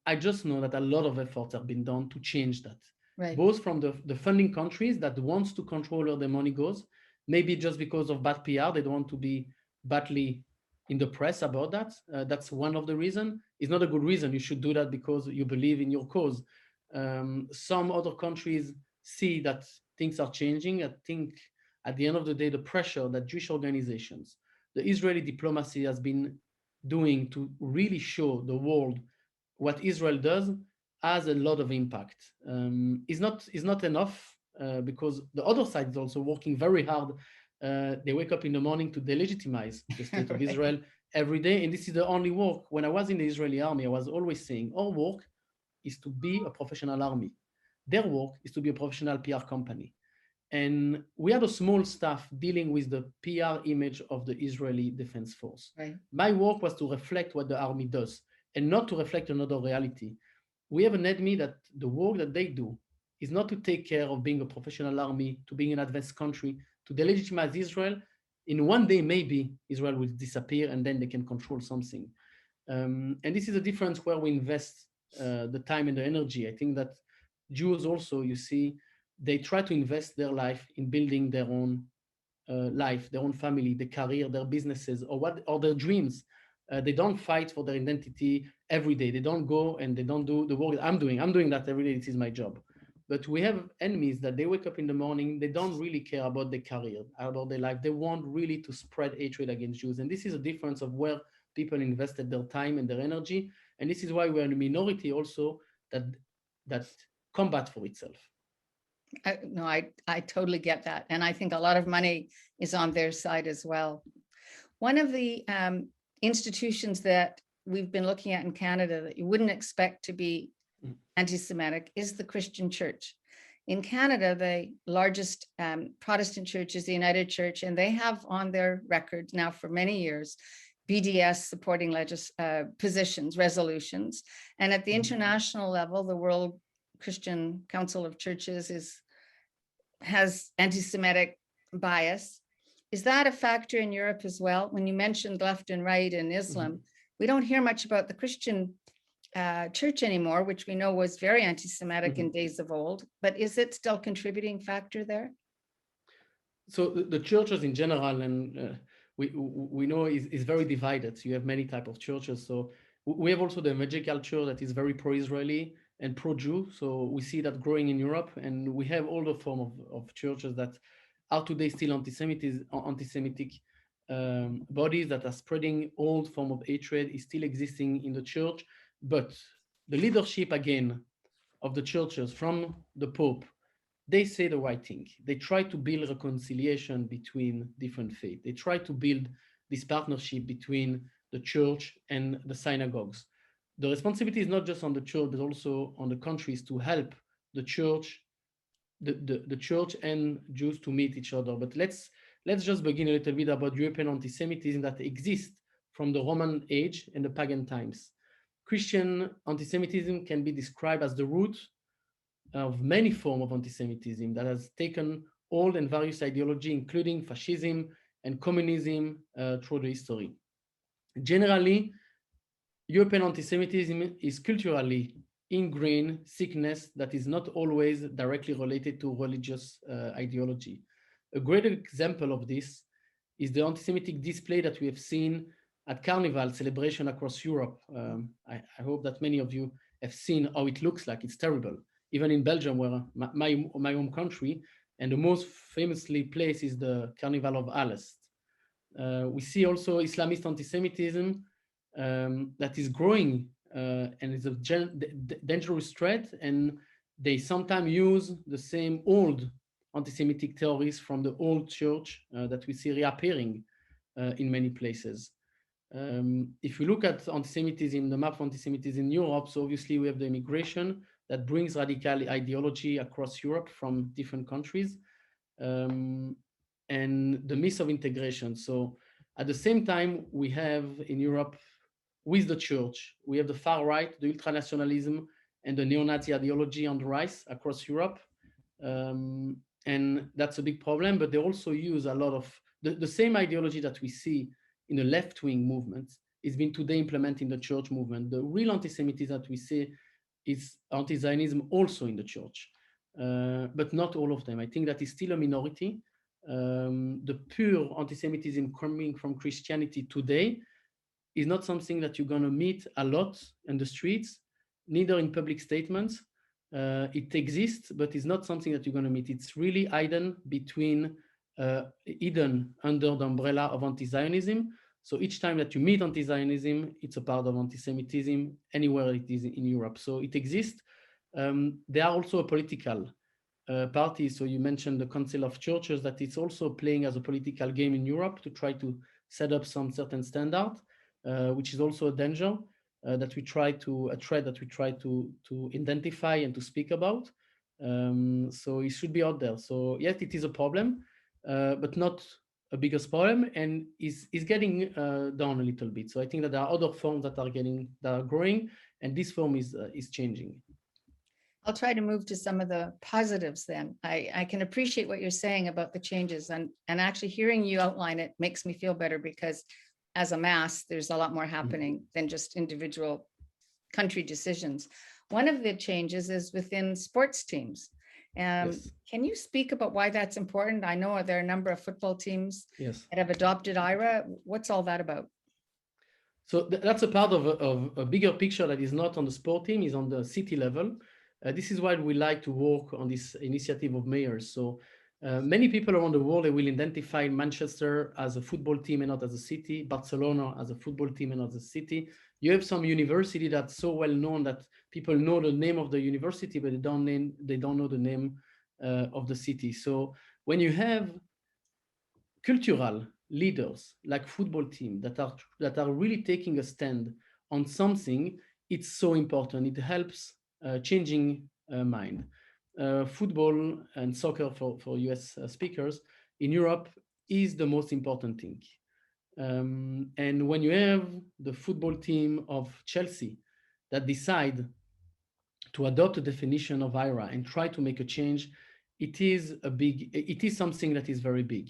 I just know that a lot of efforts have been done to change that, both from the funding countries that wants to control where the money goes, maybe just because of bad PR, they don't want to be badly in the press about that. That's one of the reasons. It's not a good reason. You should do that because you believe in your cause. Some other countries see that things are changing. I think at the end of the day, the pressure that Jewish organizations, the Israeli diplomacy has been doing to really show the world what Israel does has a lot of impact. Is not enough because the other side is also working very hard. They wake up in the morning to delegitimize the state of Right. Israel every day, and this is the only work. When I was in the Israeli army, I was always saying, our work is to be a professional army. Their work is to be a professional PR company. And we had a small staff dealing with the PR image of the Israeli Defense Force. Right. My work was to reflect what the army does and not to reflect another reality. We have an enemy that the work that they do is not to take care of being a professional army, to being an advanced country, to delegitimize Israel. In one day, maybe Israel will disappear and then they can control something. And this is a difference where we invest the time and the energy. I think that Jews also, you see, they try to invest their life in building their own life, their own family, their career, their businesses, or their dreams. They don't fight for their identity every day. They don't go and they don't do the work I'm doing. I'm doing that every day. This is my job. But we have enemies that they wake up in the morning. They don't really care about their career, about their life. They want really to spread hatred against Jews. And this is a difference of where people invested their time and their energy. And this is why we're in a minority also that combat for itself. No, I totally get that. And I think a lot of money is on their side as well. One of the institutions that we've been looking at in Canada that you wouldn't expect to be anti-Semitic is the Christian Church. In Canada, the largest Protestant church is the United Church, and they have on their record now for many years BDS supporting positions, resolutions. And at the international level, the World Christian Council of Churches has anti-Semitic bias. Is that a factor in Europe as well? When you mentioned left and right in Islam, we don't hear much about the Christian church anymore, which we know was very anti-Semitic in days of old, but is it still a contributing factor there? So the churches in general, and we know is very divided. So you have many types of churches. So we have also the evangelical church that is very pro-Israeli and pro-Jew. So we see that growing in Europe, and we have all the form of churches that are today still anti-Semitic bodies that are spreading old form of hatred is still existing in the church. But the leadership, again, of the churches from the Pope, they say the right thing. They try to build reconciliation between different faiths. They try to build this partnership between the church and the synagogues. The responsibility is not just on the church, but also on the countries to help the church, the church and Jews to meet each other. But let's just begin a little bit about European anti-Semitism that exists from the Roman age and the pagan times. Christian anti-Semitism can be described as the root of many forms of anti-Semitism that has taken old and various ideology, including fascism and communism through the history. Generally, European anti-Semitism is culturally ingrained sickness that is not always directly related to religious ideology. A great example of this is the anti-Semitic display that we have seen at Carnival celebration across Europe. I hope that many of you have seen how it looks like. It's terrible. Even in Belgium, where my home country, and the most famously place is the Carnival of Aalst. We see also Islamist anti-Semitism that is growing and is a dangerous threat, and they sometimes use the same old anti-Semitic theories from the old church that we see reappearing in many places. If we look at anti-Semitism, the map of anti-Semitism in Europe, so obviously we have the immigration that brings radical ideology across Europe from different countries, and the myth of integration. So at the same time, we have in Europe, with the church, we have the far right, the ultranationalism, and the neo-Nazi ideology on the rise across Europe. And that's a big problem, but they also use a lot of the same ideology that we see in the left-wing movement is being today implemented in the church movement. The real anti-Semitism that we see is anti-Zionism also in the church, but not all of them. I think that is still a minority. The pure anti-Semitism coming from Christianity today is not something that you're going to meet a lot in the streets, neither in public statements. It exists, but it's not something that you're going to meet. It's really hidden under the umbrella of anti-Zionism. So each time that you meet anti-Zionism, it's a part of anti-Semitism anywhere it is in Europe. So it exists. They are also a political party. So you mentioned the Council of Churches, that it's also playing as a political game in Europe to try to set up some certain standard, which is also a danger that we try to, a threat that we try to identify and to speak about. So it should be out there. So yes, it is a problem, but not a biggest problem, and is getting down a little bit. So I think that there are other forms that are growing, and this form is changing. I'll try to move to some of the positives then. I can appreciate what you're saying about the changes, and actually hearing you outline it makes me feel better, because as a mass, there's a lot more happening than just individual country decisions. One of the changes is within sports teams. Yes. Can you speak about why that's important? I know there are a number of football teams Yes. that have adopted IRA. What's all that about? So that's a part of a bigger picture that is not on the sport team, is on the city level. This is why we like to work on this initiative of mayors. So many people around the world, they will identify Manchester as a football team and not as a city, Barcelona as a football team and not as a city. You have some university that's so well known that people know the name of the university, but they don't know the name of the city. So when you have cultural leaders like football team that are really taking a stand on something, it's so important. It helps changing mind. Football and soccer for US speakers in Europe is the most important thing. And when you have the football team of Chelsea that decide to adopt a definition of IRA and try to make a change, it is something that is very big.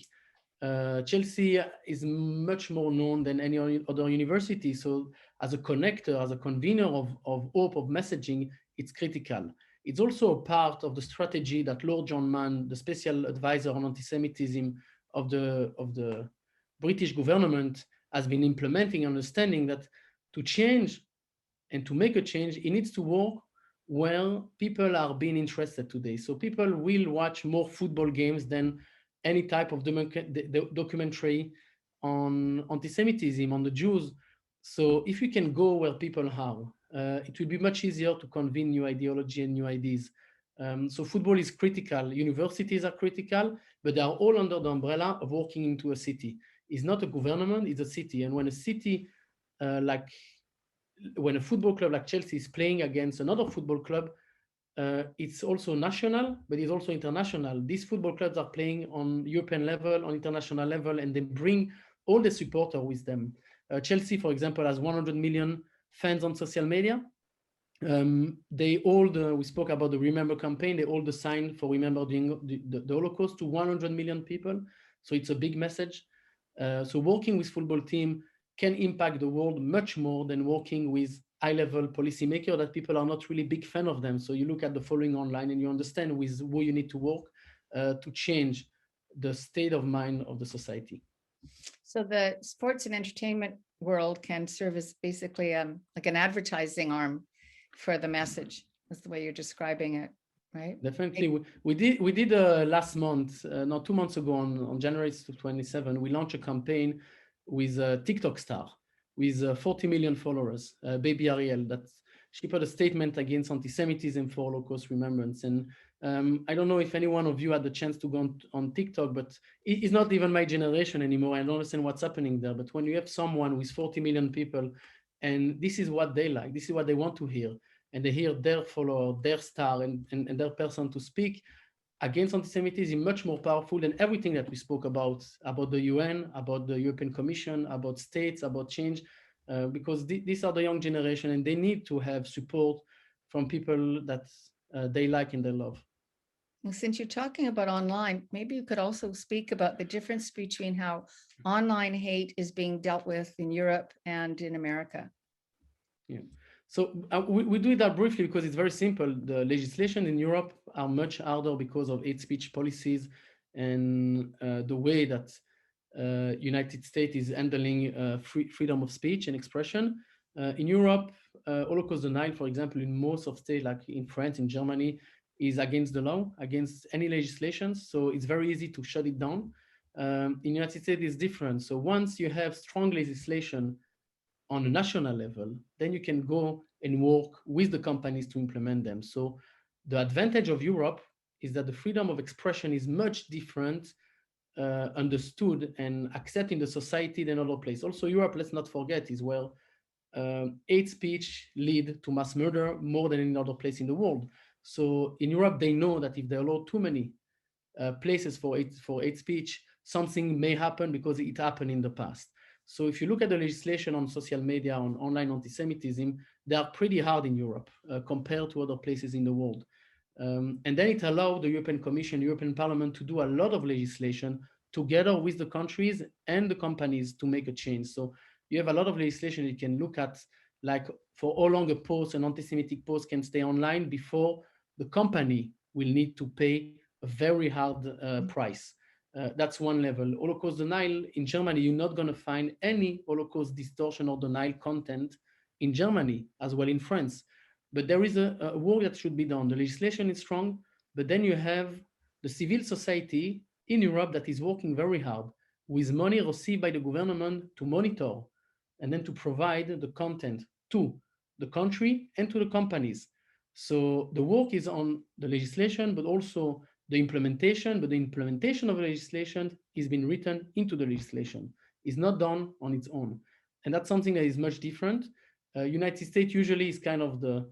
Chelsea is much more known than any other university. So as a connector, as a convener of hope, of messaging, it's critical. It's also a part of the strategy that Lord John Mann, the special advisor on anti-Semitism of the British government, has been implementing, understanding that to change and to make a change, it needs to work where people are being interested today. So people will watch more football games than any type of documentary on anti-Semitism, on the Jews. So if you can go where people are, it will be much easier to convene new ideology and new ideas. So football is critical. Universities are critical, but they are all under the umbrella of working into a city. It's not a government, it's a city. And when a city when a football club like Chelsea is playing against another football club, it's also national, but it's also international. These football clubs are playing on European level, on international level, and they bring all the supporters with them. Chelsea, for example, has 100 million fans on social media. We spoke about the Remember campaign, they all sign for remembering the Holocaust to 100 million people. So it's a big message. So working with football team can impact the world much more than working with high-level policymakers that people are not really big fan of them. So you look at the following online and you understand with who you need to work to change the state of mind of the society. So the sports and entertainment world can serve as basically like an advertising arm for the message. That's the way you're describing it, right? Definitely. We did last month, not 2 months ago, on January 27, we launched a campaign with a TikTok star with 40 million followers, Baby Ariel, that she put a statement against anti-Semitism for Holocaust remembrance. And I don't know if any one of you had the chance to go on TikTok, but it's not even my generation anymore. I don't understand what's happening there. But when you have someone with 40 million people, and this is what they like, this is what they want to hear, and they hear their follower, their star, and their person to speak against anti-Semitism, much more powerful than everything that we spoke about the UN, about the European Commission, about states, about change, because these are the young generation, and they need to have support from people that they like and they love. Well, since you're talking about online, maybe you could also speak about the difference between how online hate is being dealt with in Europe and in America. Yeah. So we do that briefly because it's very simple. The legislation in Europe are much harder because of hate speech policies and the way that United States is handling freedom of speech and expression. In Europe, Holocaust denial, for example, in most of states, like in France, in Germany, is against the law, against any legislation. So it's very easy to shut it down. In the United States, it's different. So once you have strong legislation on a national level, then you can go and work with the companies to implement them. So the advantage of Europe is that the freedom of expression is much different, understood and accepted in the society than other places. Also, Europe, let's not forget, is where hate speech lead to mass murder more than in other place in the world. So in Europe, they know that if they allow too many places for hate speech, something may happen because it happened in the past. So if you look at the legislation on social media, on online anti-Semitism, they are pretty hard in Europe compared to other places in the world. And then it allowed the European Commission, European Parliament to do a lot of legislation together with the countries and the companies to make a change. So you have a lot of legislation you can look at, like for how long a post, an anti-Semitic post can stay online before the company will need to pay a very hard price. That's one level. Holocaust denial in Germany, you're not going to find any Holocaust distortion or denial content in Germany, as well in France. But there is a work that should be done. The legislation is strong, but then you have the civil society in Europe that is working very hard with money received by the government to monitor and then to provide the content to the country and to the companies. So the work is on the legislation, but also the implementation, but the implementation of the legislation is being written into the legislation. It's not done on its own. And that's something that is much different. United States usually is kind of the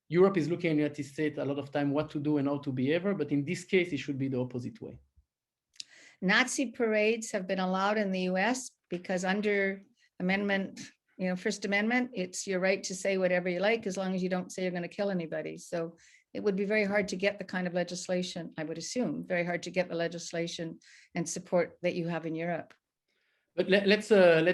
Europe is looking at United States a lot of time what to do and how to behave, but in this case, it should be the opposite way. Nazi parades have been allowed in the US because under Amendment, First Amendment, it's your right to say whatever you like as long as you don't say you're going to kill anybody. So it would be very hard to get the kind of legislation, I would assume, very hard to get the legislation and support that you have in Europe. But let's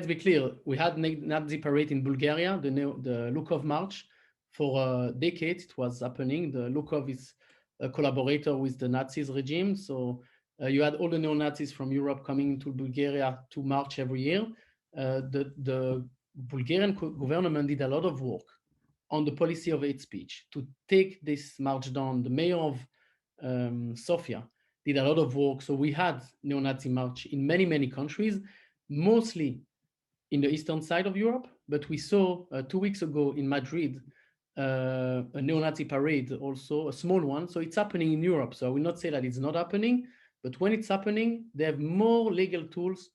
be clear. We had Nazi parade in Bulgaria, the Lukov March. For decades, it was happening. The Lukov is a collaborator with the Nazis regime. So you had all the neo-Nazis from Europe coming to Bulgaria to march every year. The Bulgarian government did a lot of work on the policy of hate speech to take this march down. The mayor of Sofia did a lot of work. So we had neo-Nazi march in many, many countries, mostly in the eastern side of Europe. But we saw 2 weeks ago in Madrid, a neo-Nazi parade, also a small one. So it's happening in Europe. So I will not say that it's not happening, but when it's happening, they have more legal tools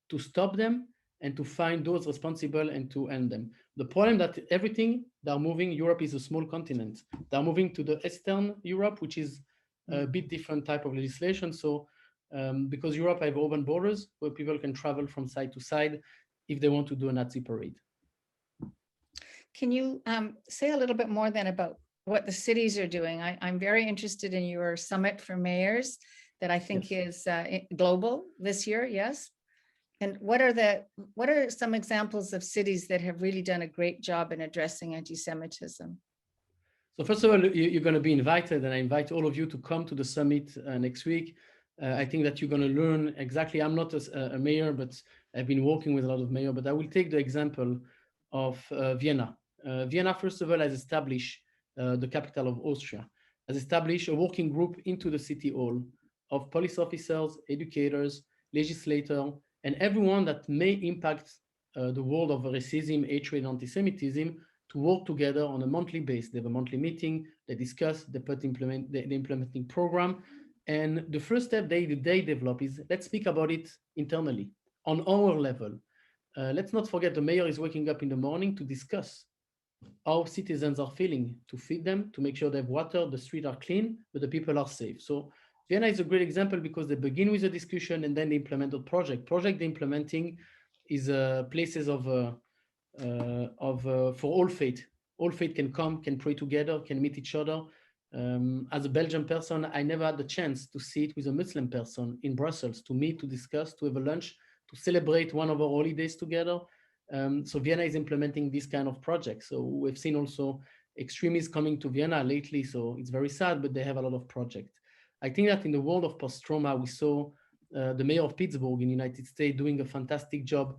to stop them and to find those responsible and to end them. The problem that everything they're moving, Europe is a small continent. They're moving to the Eastern Europe, which is a bit different type of legislation. So because Europe have open borders where people can travel from side to side if they want to do a Nazi parade. Can you say a little bit more then about what the cities are doing? I'm very interested in your summit for mayors that I think is global this year, yes? And what are some examples of cities that have really done a great job in addressing anti-Semitism? So first of all, you're going to be invited, and I invite all of you to come to the summit next week. I think that you're going to learn exactly. I'm not a mayor, but I've been working with a lot of mayors, but I will take the example of Vienna. Vienna, first of all, has established, the capital of Austria, has established a working group into the city hall of police officers, educators, legislators, and everyone that may impact the world of racism, hatred, anti-Semitism, to work together on a monthly basis. They have a monthly meeting, they discuss, they implement the implementing program. And the first step they develop is, let's speak about it internally, on our level. Let's not forget the mayor is waking up in the morning to discuss how citizens are feeling, to feed them, to make sure they have water, the streets are clean, but the people are safe. So Vienna is a great example because they begin with a discussion and then they implement a project. Project they're implementing is places for all faith. All faith can come, can pray together, can meet each other. As a Belgian person, I never had the chance to sit with a Muslim person in Brussels, to meet, to discuss, to have a lunch, to celebrate one of our holidays together. So Vienna is implementing this kind of project. So we've seen also extremists coming to Vienna lately. So it's very sad, but they have a lot of projects. I think that in the world of post-trauma, we saw the mayor of Pittsburgh in the United States doing a fantastic job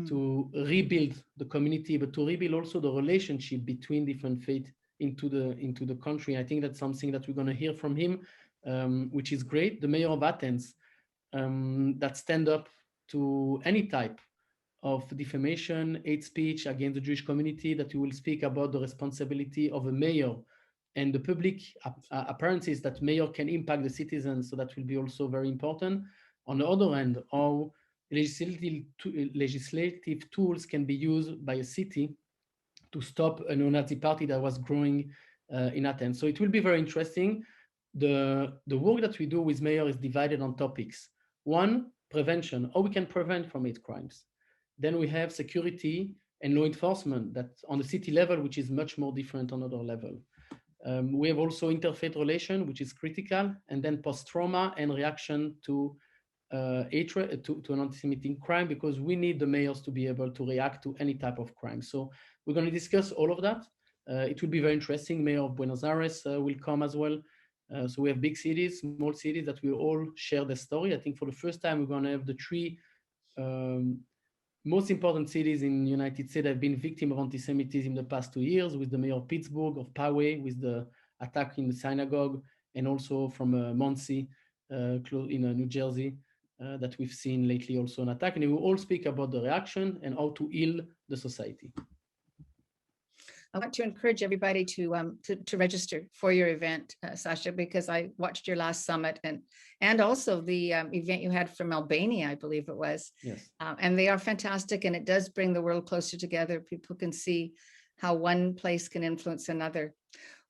to rebuild the community, but to rebuild also the relationship between different faiths into the country. I think that's something that we're going to hear from him, which is great. The mayor of Athens that stand up to any type of defamation, hate speech against the Jewish community, that we will speak about the responsibility of a mayor and the public appearances that mayor can impact the citizens. So that will be also very important. On the other hand, how legislative tools can be used by a city to stop a neo-Nazi party that was growing in Athens. So it will be very interesting. The work that we do with mayor is divided on topics. One, prevention, how we can prevent from hate crimes. Then we have security and law enforcement, that on the city level, which is much more different on other level. We have also interfaith relation, which is critical, and then post-trauma and reaction to hatred, to an anti-Semitic crime, because we need the mayors to be able to react to any type of crime. So we're going to discuss all of that. It will be very interesting. Mayor of Buenos Aires will come as well. So we have big cities, small cities that will all share the story. I think for the first time, we're going to have the three most important cities in the United States have been victim of anti-Semitism in the past 2 years, with the mayor of Pittsburgh, of Poway, with the attack in the synagogue, and also from Muncie in New Jersey, that we've seen lately also an attack. And we will all speak about the reaction and how to heal the society. I want to encourage everybody to register for your event, Sacha, because I watched your last summit and also the event you had from Albania, I believe it was. Yes. And they are fantastic, and it does bring the world closer together. People can see how one place can influence another.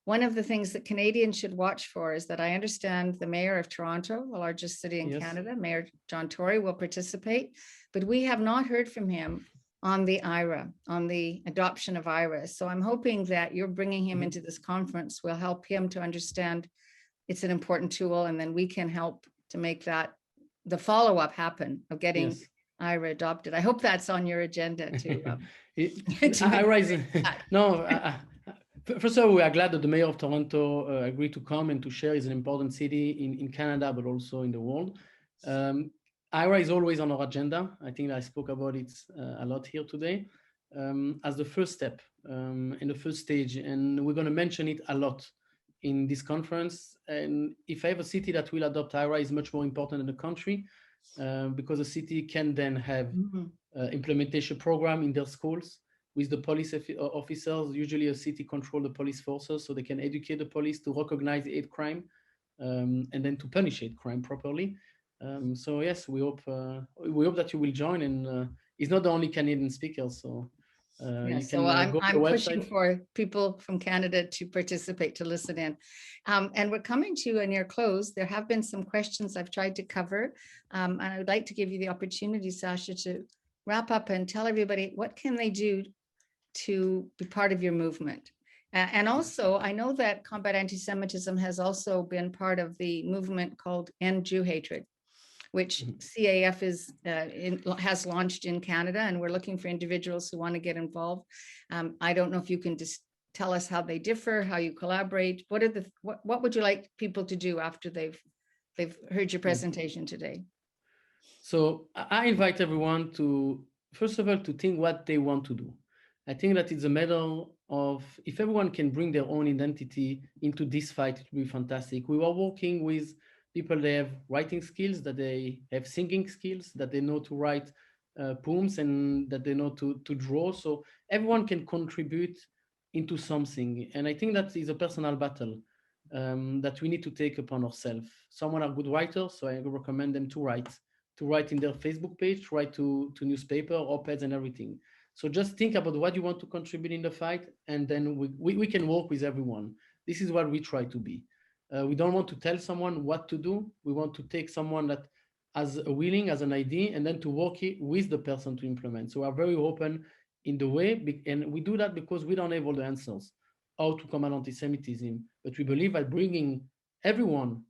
One of the things that Canadians should watch for is that I understand the mayor of Toronto, the largest city in Canada, Mayor John Tory, will participate, but we have not heard from him on the IRA, on the adoption of IRA. So I'm hoping that you're bringing him into this conference will help him to understand it's an important tool, and then we can help to make that, the follow-up happen of getting IRA adopted. I hope that's on your agenda too. IRA is, no, first of all, we are glad that the mayor of Toronto agreed to come and to share. It's an important city in Canada, but also in the world. IRA is always on our agenda. I think I spoke about it a lot here today as the first step in the first stage. And we're going to mention it a lot in this conference. And if I have a city that will adopt IRA, is much more important than the country, because a city can then have implementation program in their schools with the police officers. Usually a city control the police forces, so they can educate the police to recognize hate crime and then to punish hate crime properly. So yes, we hope that you will join, and it's not the only Canadian speaker. So so I'm pushing for people from Canada to participate, to listen in. And we're coming to a near close. There have been some questions I've tried to cover, and I would like to give you the opportunity, Sacha, to wrap up and tell everybody what can they do to be part of your movement. And also, I know that Combat Anti-Semitism has also been part of the movement called End Jew Hatred, which CAEF has launched in Canada, and we're looking for individuals who want to get involved. I don't know if you can just tell us how they differ, how you collaborate. What would you like people to do after they've heard your presentation today? So I invite everyone to, first of all, to think what they want to do. I think that it's a matter of, if everyone can bring their own identity into this fight, it will be fantastic. We were working with people that have writing skills, that they have singing skills, that they know to write poems, and that they know to draw. So everyone can contribute into something. And I think that is a personal battle that we need to take upon ourselves. Someone are good writers, so I recommend them to write in their Facebook page, to write to newspaper, op-eds and everything. So just think about what you want to contribute in the fight, and then we can work with everyone. This is what we try to be. We don't want to tell someone what to do. We want to take someone that has a willing, has an idea, and then to work it with the person to implement. So we are very open in the way, and we do that because we don't have all the answers how to combat anti-Semitism, but we believe that bringing everyone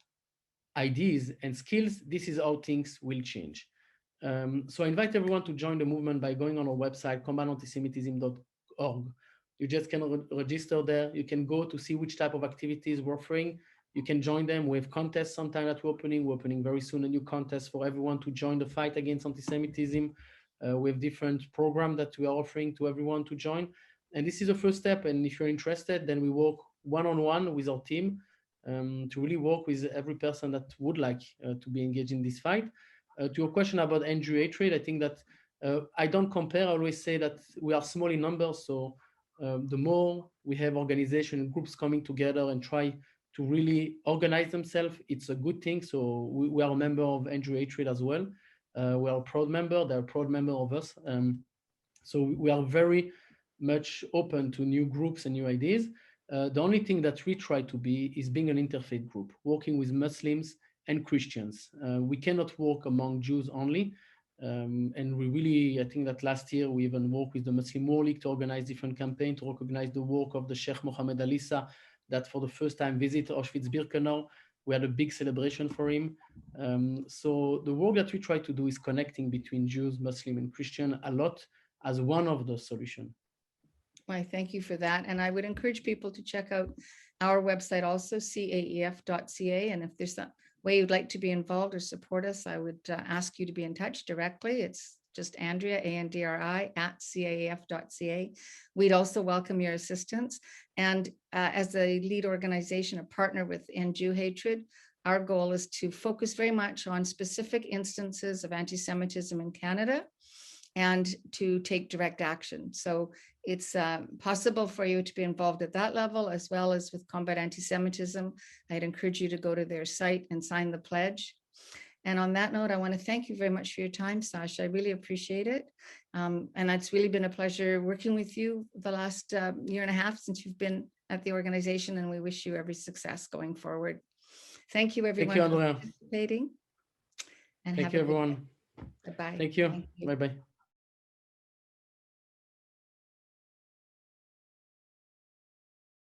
ideas and skills, this is how things will change. So I invite everyone to join the movement by going on our website, combatantisemitism.org. You just can register there. You can go to see which type of activities we're offering. You can join them. We have contests sometime that we're opening. We're opening very soon a new contest for everyone to join the fight against anti-Semitism. We have different programs that we are offering to everyone to join. And this is the first step. And if you're interested, then we work one-on-one with our team to really work with every person that would like to be engaged in this fight. To your question about NGO hatred, I think that I don't compare. I always say that we are small in numbers, so the more we have organization and groups coming together and try to really organize themselves, it's a good thing. So we are a member of NGO hatred as well. We are a proud member. They're a proud member of us. So we are very much open to new groups and new ideas. The only thing that we try to be is being an interfaith group, working with Muslims and Christians. We cannot work among Jews only. And we really, I think that last year we even worked with the Muslim War League to organize different campaigns to recognize the work of the Sheikh Mohammed Alisa that for the first time visited Auschwitz-Birkenau. We had a big celebration for him. So the work that we try to do is connecting between Jews, Muslim, and Christian a lot as one of the solutions. Why, thank you for that. And I would encourage people to check out our website also, caef.ca. And if there's a way you'd like to be involved or support us, I would ask you to be in touch directly. It's just Andrea, ANDRI, @caef.ca. We'd also welcome your assistance. And as a lead organization, a partner with End Jew Hatred, our goal is to focus very much on specific instances of anti-Semitism in Canada and to take direct action. So it's possible for you to be involved at that level, as well as with Combat Anti-Semitism. I'd encourage you to go to their site and sign the pledge. And on that note, I want to thank you very much for your time, Sacha. I really appreciate it. And it's really been a pleasure working with you the last year and a half since you've been at the organization, and we wish you every success going forward. Thank you, everyone, Thank you, Andrea. for participating. And Thank you, everyone. Bye-bye. Thank you. Bye-bye.